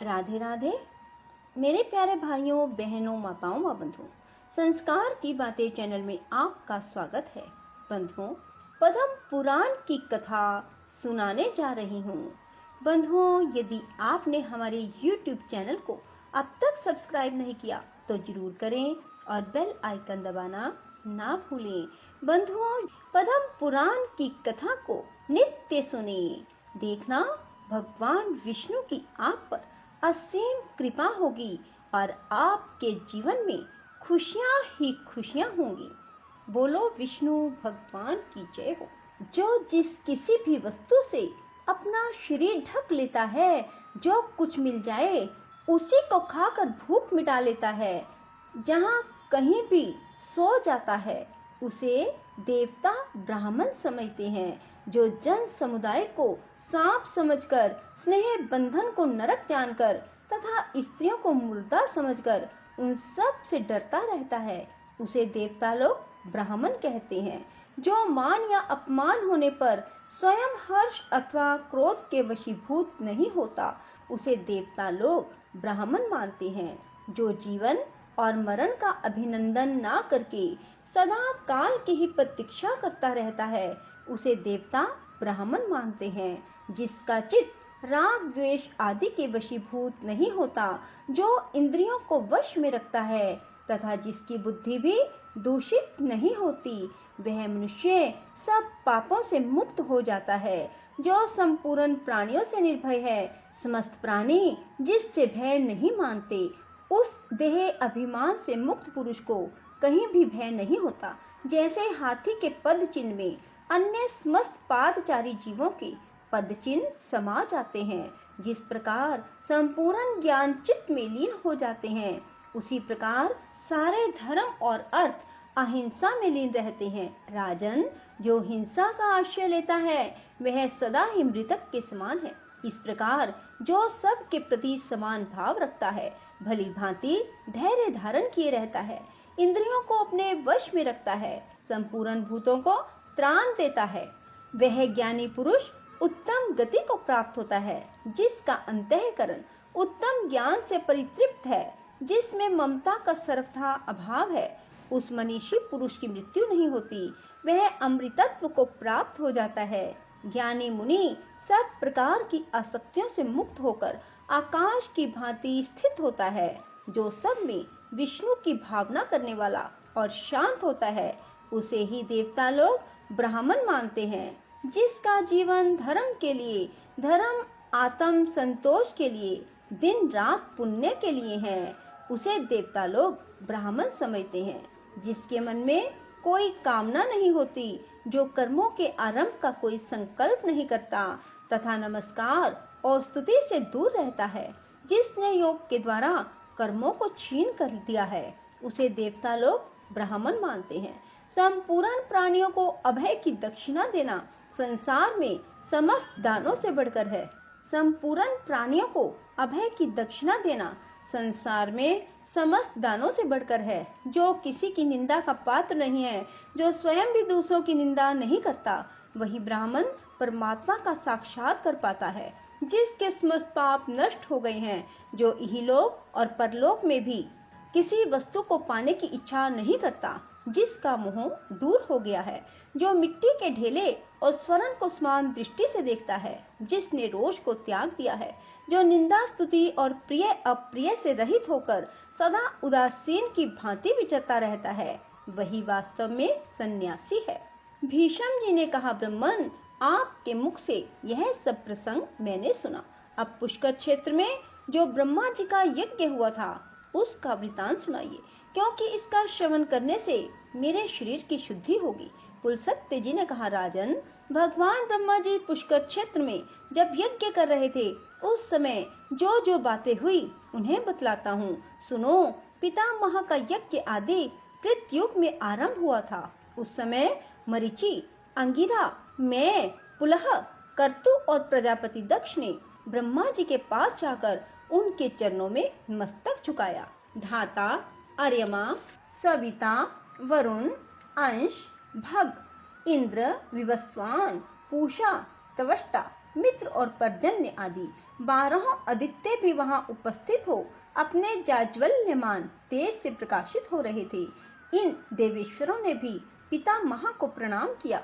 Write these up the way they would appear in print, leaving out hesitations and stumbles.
राधे राधे मेरे प्यारे भाइयों बहनों माताओं व बंधुओं, संस्कार की बातें चैनल में आपका स्वागत है। बंधुओं, पद्म पुराण की कथा सुनाने जा रही हूँ। बंधुओं, यदि आपने हमारे YouTube चैनल को अब तक सब्सक्राइब नहीं किया तो जरूर करें और बेल आइकन दबाना ना भूलें। बंधुओं, पद्म पुराण की कथा को नित्य सुने, देखना भगवान विष्णु की आप पर असीम कृपा होगी और आपके जीवन में खुशियां ही खुशियां होंगी। बोलो विष्णु भगवान की जय हो। जो जिस किसी भी वस्तु से अपना शरीर ढक लेता है, जो कुछ मिल जाए उसी को खाकर भूख मिटा लेता है, जहाँ कहीं भी सो जाता है उसे देवता ब्राह्मण समझते हैं। जो जन समुदाय को सांप समझकर, स्नेह बंधन को नरक जानकर तथा स्त्रियों को मुर्दा समझकर उन सब से डरता रहता है, उसे देवता लोग ब्राह्मण कहते हैं। जो मान या अपमान होने पर स्वयं हर्ष अथवा क्रोध के वशीभूत नहीं होता, उसे देवता लोग ब्राह्मण मानते हैं। जो जीवन और मरण का अभिनंदन ना करके सदा काल की ही प्रतीक्षा करता रहता है, उसे देवता ब्राह्मण मानते हैं। जिसका चित्त राग द्वेष आदि के वशीभूत नहीं होता, जो इंद्रियों को वश में रखता है तथा जिसकी बुद्धि भी दूषित नहीं होती, वह मनुष्य सब पापों से मुक्त हो जाता है। जो संपूर्ण प्राणियों से निर्भय है, समस्त प्राणी जिससे भय नहीं मानते, उस देह अभिमान से मुक्त पुरुष को कहीं भी भय नहीं होता। जैसे हाथी के पद चिन्ह में अन्य समस्त पादचारी जीवों के पद चिन्ह समा जाते हैं, जिस प्रकार संपूर्ण ज्ञान चित्त में लीन हो जाते हैं, उसी प्रकार सारे धर्म और अर्थ अहिंसा में लीन रहते हैं। राजन, जो हिंसा का आश्रय लेता है वह सदा ही मृतक के समान है। इस प्रकार जो सब के प्रति समान भाव रखता है, भली भांति धैर्य धारण किए रहता है, इंद्रियों को अपने वश में रखता है, संपूर्ण भूतों को त्राण देता है, वह ज्ञानी पुरुष उत्तम गति को प्राप्त होता है। जिसका अंतःकरण उत्तम ज्ञान से परितृप्त है, जिसमें ममता का सर्वथा अभाव है, उस मनीषी पुरुष की मृत्यु नहीं होती, वह अमृतत्व को प्राप्त हो जाता है। ज्ञानी मुनि सब प्रकार की आसक्तियों से मुक्त होकर आकाश की भांति स्थित होता है। जो सब में विष्णु की भावना करने वाला और शांत होता है, उसे ही देवता लोग ब्राह्मण मानते हैं। जिसका जीवन धर्म के लिए, धर्म आत्म संतोष के लिए, दिन रात पुण्य के लिए है, उसे देवता लोग ब्राह्मण समझते हैं। जिसके मन में कोई कामना नहीं होती, जो कर्मों के आरंभ का कोई संकल्प नहीं करता तथा नमस्कार और स्तुति से दूर रहता है, जिसने योग के द्वारा कर्मों को छीन कर दिया है, उसे देवता लोग ब्राह्मण मानते हैं। संपूर्ण प्राणियों को अभय की दक्षिणा देना संसार में समस्त दानों से बढ़कर है। संपूर्ण प्राणियों को अभय की दक्षिणा देना संसार में समस्त दानों से बढ़कर है। जो किसी की निंदा का पात्र नहीं है, जो स्वयं भी दूसरों की निंदा नहीं करता, वही ब्राह्मण परमात्मा का साक्षात कर पाता है। जिसके समस्त पाप नष्ट हो गए हैं, जो इहलोक और परलोक में भी किसी वस्तु को पाने की इच्छा नहीं करता, जिसका मोह दूर हो गया है, जो मिट्टी के ढेले और स्वर्ण को समान दृष्टि से देखता है, जिसने रोष को त्याग दिया है, जो निंदा स्तुति और प्रिय अप्रिय से रहित होकर सदा उदासीन की भांति विचरता रहता है, वही वास्तव में सन्यासी है। भीष्म जी ने कहा, ब्राह्मण, आपके मुख से यह सब प्रसंग मैंने सुना। अब पुष्कर क्षेत्र में जो ब्रह्मा जी का यज्ञ हुआ था, उसका वृतांत सुनाइए, क्योंकि इसका श्रवण करने से मेरे शरीर की शुद्धि होगी। कुलसत्य जी ने कहा, राजन, भगवान ब्रह्मा जी पुष्कर क्षेत्र में जब यज्ञ कर रहे थे, उस समय जो जो बातें हुई उन्हें बतलाता हूँ, सुनो। पितामह का यज्ञ आदि कृतयुग में आरंभ हुआ था। उस समय मरीचि, अंगिरा, मैं, पुलह, कर्तु और प्रजापति दक्ष ने ब्रह्मा जी के पास जाकर उनके चरणों में मस्तक झुकाया। धाता, अर्यमा, सविता, वरुण, अंश, भग, इंद्र, विवस्वान, पूषा, त्वष्टा, मित्र और पर्जन्य आदि 12 आदित्य भी वहां उपस्थित हो अपने जाज्वल्यमान तेज से प्रकाशित हो रहे थे। इन देवेश्वरों ने भी पितामह को प्रणाम किया।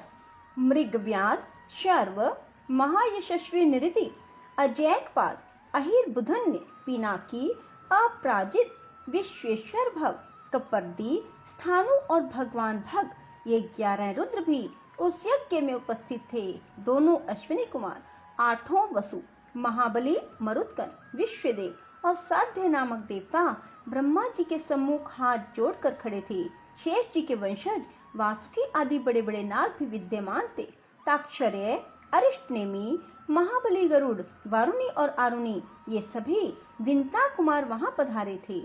मृगव्याध, शर्व, महायशस्वी निरति, अजैकपाद, अहिर बुधन ने, पिनाकी, अपराजित, विश्वेश्वर भव, कपर्दी, स्थानु और भगवान भग, ये 11 रुद्र भी उस यज्ञ में उपस्थित थे। दोनों अश्विनी कुमार, 8 वसु, महाबली, मरुदगण, विश्वदेव और साध्य नामक देवता ब्रह्मा जी के सम्मुख हाथ जोड़कर खड़े थे। शेष जी के वंशज वासुकी आदि बड़े बड़े नाग भी विद्यमान थे। ताक्षर्य, अरिष्टनेमी, महाबली गरुड़, वारुणी और आरुणी, ये सभी विंता कुमार वहां पधारे थे।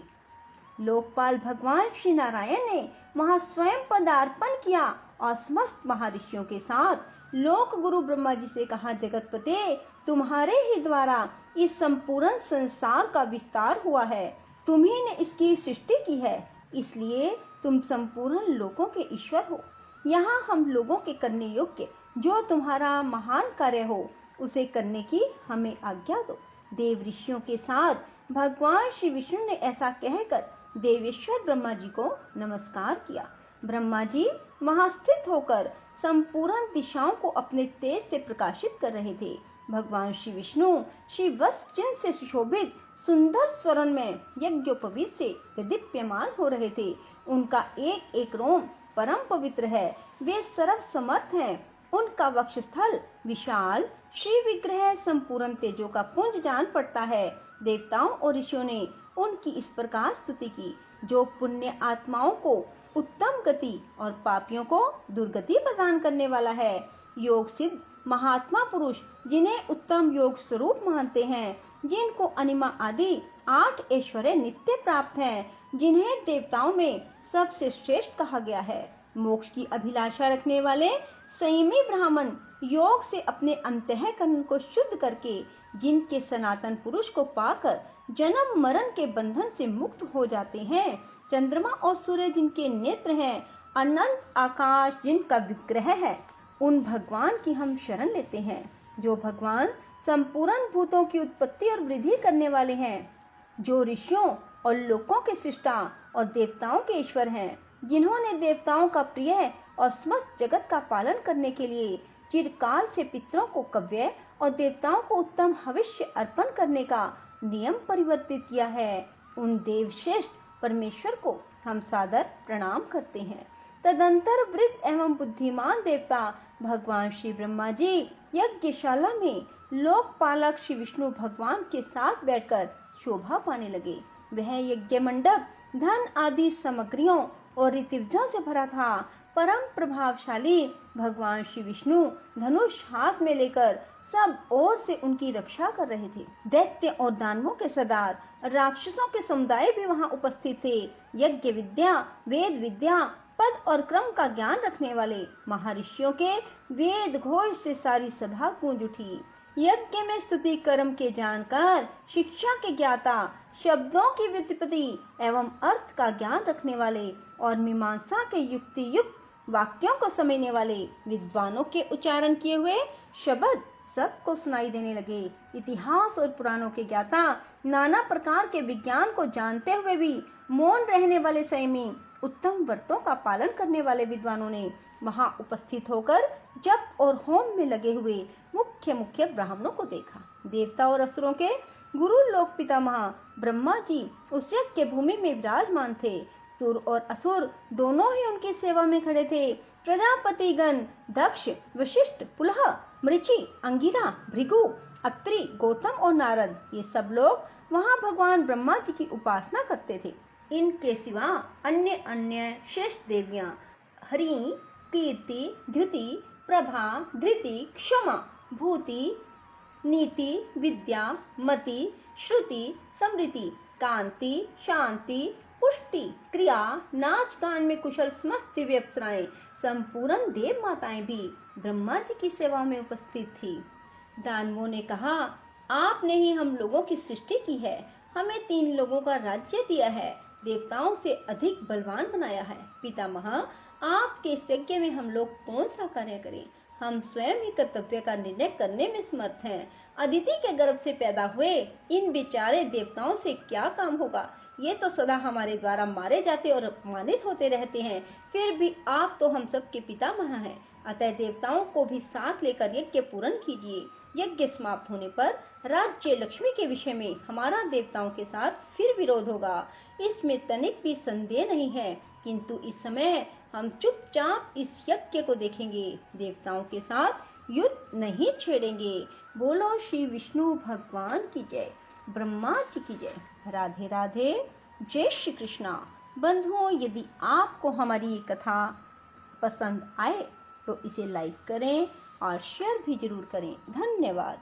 लोकपाल भगवान श्री नारायण ने वहां स्वयं पदार्पण किया और समस्त महर्षियों के साथ लोक गुरु ब्रह्मा जी से कहा, जगतपते, तुम्हारे ही द्वारा इस संपूर्ण संसार का विस्तार हुआ है। तुम्ही ने इसकी सृष्टि की है, इसलिए तुम संपूर्ण लोकों के ईश्वर हो। यहाँ हम लोगों के करने योग्य जो तुम्हारा महान कार्य हो उसे करने की हमें आज्ञा दो। देव ऋषियों के साथ भगवान श्री विष्णु ने ऐसा कहकर देवेश्वर ब्रह्मा जी को नमस्कार किया। ब्रह्मा जी वहां स्थित होकर संपूर्ण दिशाओं को अपने तेज से प्रकाशित कर रहे थे। भगवान श्री विष्णु श्री वत्स चिन्ह से सुशोभित सुंदर स्वर्ण में यज्ञोपवीत से दीप्यमान हो रहे थे। उनका एक एक रोम परम पवित्र है, वे सर्व समर्थ हैं। उनका वक्षस्थल विशाल श्री विग्रह संपूर्ण तेजों का पुंज जान पड़ता है। देवताओं और ऋषियों ने उनकी इस प्रकार स्तुति की, जो पुण्य आत्माओं को उत्तम गति और पापियों को दुर्गति प्रदान करने वाला है। योग सिद्ध महात्मा पुरुष जिन्हें उत्तम योग स्वरूप मानते हैं, जिनको अनिमा आदि 8 ऐश्वर्य नित्य प्राप्त हैं, जिन्हें देवताओं में सबसे श्रेष्ठ कहा गया है। मोक्ष की अभिलाषा रखने वाले संयमी ब्राह्मण योग से अपने अंतःकरण को शुद्ध करके जिनके सनातन पुरुष को पाकर जन्म मरण के बंधन से मुक्त हो जाते हैं। चंद्रमा और सूर्य जिनके नेत्र हैं, अनंत आकाश जिनका विग्रह है, उन भगवान की हम शरण लेते हैं, जो भगवान संपूर्ण भूतों की उत्पत्ति और वृद्धि करने वाले हैं, जो ऋषियों और लोकों के सृष्टा और देवताओं के ईश्वर हैं, जिन्होंने देवताओं का प्रिय और समस्त जगत का पालन करने के लिए चिरकाल से पितरों को कव्य और देवताओं को उत्तम हविष्य अर्पण करने का नियम परिवर्तित किया है। उन देवश्रेष्ठ परमेश्वर को हम सादर प्रणाम करते हैं। तदंतर वृद्ध एवं बुद्धिमान देवता भगवान श्री ब्रह्मा जी यज्ञशाला में लोकपालक श्री विष्णु भगवान के साथ बैठकर शोभा पाने लगे। वह यज्ञ मंडप धन आदि सामग्रियों और ऋतिव्यों से भरा था। परम प्रभावशाली भगवान श्री विष्णु धनुष हाथ में लेकर सब ओर से उनकी रक्षा कर रहे थे। दैत्य और दानवों के सरदार, राक्षसों के समुदाय भी वहां उपस्थित थे। यज्ञ विद्या, वेद विद्या, पद और क्रम का ज्ञान रखने वाले महर्षियों के वेद घोष से सारी सभा गूंज उठी। यज्ञ में स्तुति कर्म के जानकार, शिक्षा के ज्ञाता, शब्दों की व्युत्पत्ति एवं अर्थ का ज्ञान रखने वाले और मीमांसा के युक्ति युक्त वाक्यों को समझने वाले विद्वानों के उच्चारण किए हुए शब्द सबको सुनाई देने लगे। इतिहास और पुराणों के ज्ञाता, नाना प्रकार के विज्ञान को जानते हुए भी मौन रहने वाले संयमी, उत्तम व्रतों का पालन करने वाले विद्वानों ने वहां उपस्थित होकर जप और होम में लगे हुए मुख्य ब्राह्मणों को देखा। देवता और असुरों के गुरु लोक पितामह ब्रह्मा जी उस यज्ञ के भूमि में विराजमान थे। सुर और असुर दोनों ही उनकी सेवा में खड़े थे। प्रजापति गण दक्ष, वशिष्ठ, पुलह, मृचि, अंगिरा, भृगु, अत्रि, गौतम और नारद, ये सब लोग वहां भगवान ब्रह्मा जी की उपासना करते थे। इनके सिवा अन्य श्रेष्ठ देवियां हरि, कीर्ति, द्युति, प्रभा, धृति, क्षमा, भूति, नीति, विद्या, मति, श्रुति, समृद्धि, कांति, शांति, पुष्टि, क्रिया, नाच गान में कुशल समस्त दिव्य अप्सराएं, संपूर्ण देव माताएं भी ब्रह्मा जी की सेवा में उपस्थित थी। दानवों ने कहा, आपने ही हम लोगों की सृष्टि की है, हमें 3 लोगों का राज्य दिया है, देवताओं से अधिक बलवान बनाया है। पितामह, आपके इस यज्ञ में हम लोग कौन सा कार्य करें? हम स्वयं ही कर्तव्य का निर्णय करने में समर्थ हैं। अदिति के गर्भ से पैदा हुए इन बेचारे देवताओं से क्या काम होगा? ये तो सदा हमारे द्वारा मारे जाते और अपमानित होते रहते हैं। फिर भी आप तो हम सब के पितामह हैं, अतः देवताओं को भी साथ लेकर यज्ञ पूर्ण कीजिए। यज्ञ समाप्त होने पर राज्य लक्ष्मी के विषय में हमारा देवताओं के साथ फिर विरोध होगा, इसमें तनिक भी संदेह नहीं है। किंतु इस समय हम चुपचाप इस यज्ञ को देखेंगे, देवताओं के साथ युद्ध नहीं छेड़ेंगे। बोलो श्री विष्णु भगवान की जय, ब्रह्मा जी की जय। राधे राधे, जय श्री कृष्णा। बंधुओं, यदि आपको हमारी ये कथा पसंद आए तो इसे लाइक करें और शेयर भी जरूर करें। धन्यवाद।